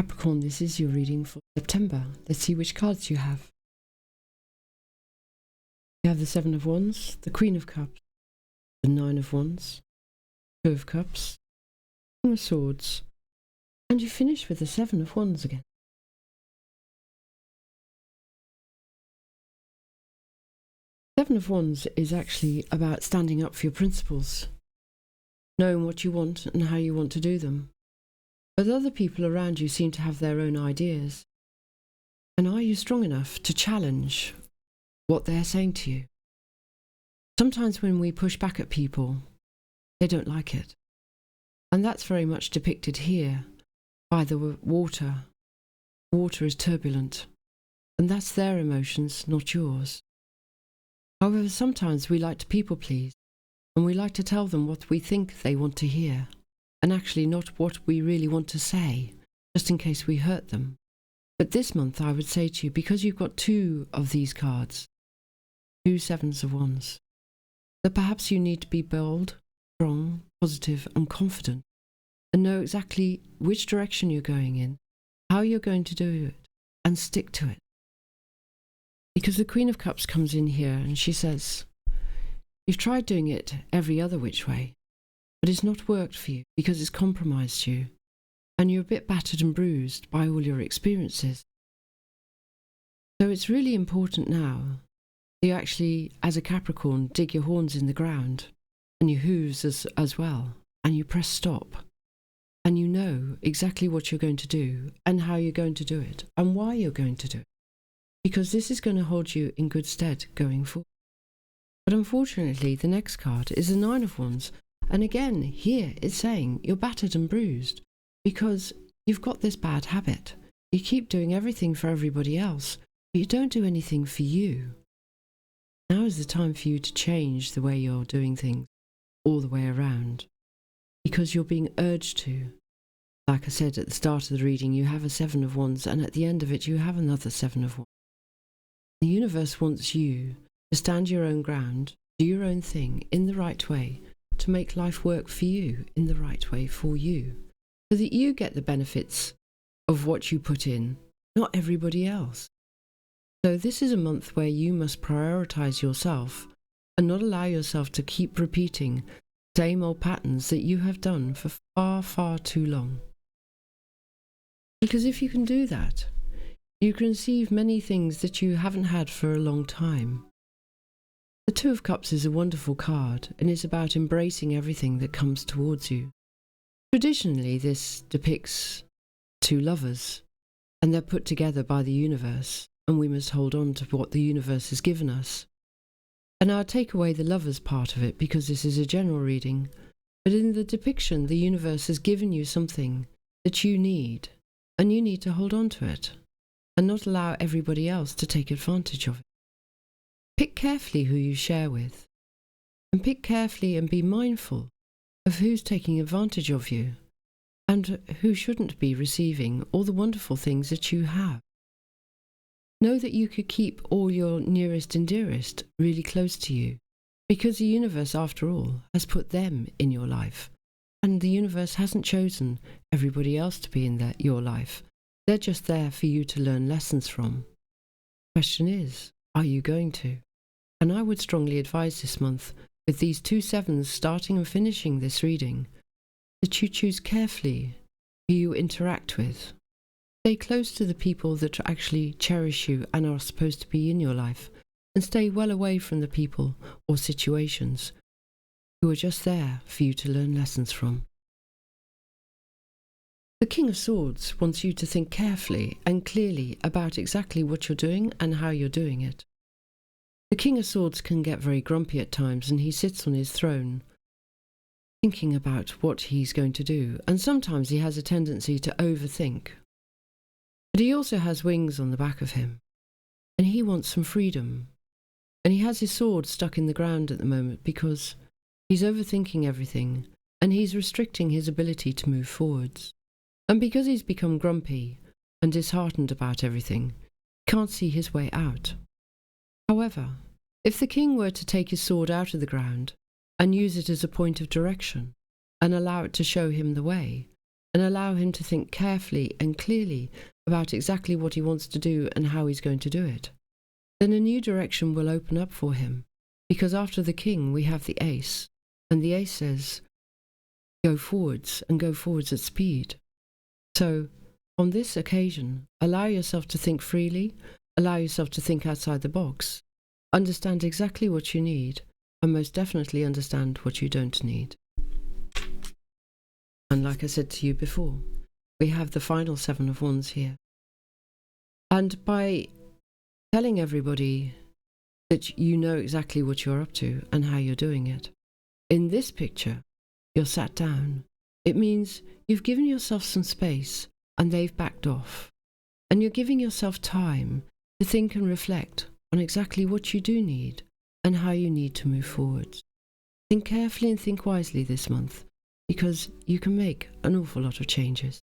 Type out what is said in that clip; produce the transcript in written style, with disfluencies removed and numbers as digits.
Capricorn, this is your reading for September. Let's see which cards you have. You have the Seven of Wands, the Queen of Cups, the Nine of Wands, Two of Cups, King of Swords, and you finish with the Seven of Wands again. Seven of Wands is actually about standing up for your principles, knowing what you want and how you want to do them. But other people around you seem to have their own ideas. And are you strong enough to challenge what they're saying to you? Sometimes when we push back at people, they don't like it. And that's very much depicted here by the water. Water is turbulent, and that's their emotions, not yours. However, sometimes we like to people please, and we like to tell them what we think they want to hear, and actually not what we really want to say, just in case we hurt them. But this month I would say to you, because you've got two of these cards, two Sevens of Wands, that perhaps you need to be bold, strong, positive and confident, and know exactly which direction you're going in, how you're going to do it, and stick to it. Because the Queen of Cups comes in here and she says, you've tried doing it every other which way, but it's not worked for you because it's compromised you, and you're a bit battered and bruised by all your experiences. So it's really important now that you actually, as a Capricorn, dig your horns in the ground, and your hooves as well, and you press stop, and you know exactly what you're going to do, and how you're going to do it, and why you're going to do it. Because this is going to hold you in good stead going forward. But unfortunately, the next card is the Nine of Wands. And again, here it's saying you're battered and bruised because you've got this bad habit. You keep doing everything for everybody else, but you don't do anything for you. Now is the time for you to change the way you're doing things all the way around, because you're being urged to. Like I said at the start of the reading, you have a Seven of Wands, and at the end of it you have another Seven of Wands. The universe wants you to stand your own ground, do your own thing in the right way, to make life work for you in the right way for you, so that you get the benefits of what you put in, not everybody else. So this is a month where you must prioritize yourself and not allow yourself to keep repeating the same old patterns that you have done for far, far too long. Because if you can do that, you can receive many things that you haven't had for a long time. The Two of Cups is a wonderful card, and it's about embracing everything that comes towards you. Traditionally, this depicts two lovers, and they're put together by the universe, and we must hold on to what the universe has given us. And I'll take away the lovers part of it because this is a general reading, but in the depiction, the universe has given you something that you need, and you need to hold on to it, and not allow everybody else to take advantage of it. Pick carefully who you share with, and pick carefully and be mindful of who's taking advantage of you, and who shouldn't be receiving all the wonderful things that you have. Know that you could keep all your nearest and dearest really close to you, because the universe, after all, has put them in your life, and the universe hasn't chosen everybody else to be in your life. They're just there for you to learn lessons from. The question is, are you going to? And I would strongly advise this month, with these two sevens starting and finishing this reading, that you choose carefully who you interact with. Stay close to the people that actually cherish you and are supposed to be in your life, and stay well away from the people or situations who are just there for you to learn lessons from. The King of Swords wants you to think carefully and clearly about exactly what you're doing and how you're doing it. The King of Swords can get very grumpy at times, and he sits on his throne thinking about what he's going to do, and sometimes he has a tendency to overthink. But he also has wings on the back of him, and he wants some freedom. And he has his sword stuck in the ground at the moment because he's overthinking everything, and he's restricting his ability to move forwards. And because he's become grumpy and disheartened about everything, he can't see his way out. However, if the king were to take his sword out of the ground and use it as a point of direction and allow it to show him the way, and allow him to think carefully and clearly about exactly what he wants to do and how he's going to do it. Then a new direction will open up for him, because after the king we have the ace, and the ace says, go forwards, and go forwards at speed. So, on this occasion, allow yourself to think freely, allow yourself to think outside the box, understand exactly what you need, and most definitely understand what you don't need. And like I said to you before, we have the final 7 of Wands here. And by telling everybody that you know exactly what you're up to and how you're doing it, in this picture, you're sat down. It means you've given yourself some space and they've backed off. And you're giving yourself time to think and reflect on exactly what you do need and how you need to move forward. Think carefully and think wisely this month, because you can make an awful lot of changes.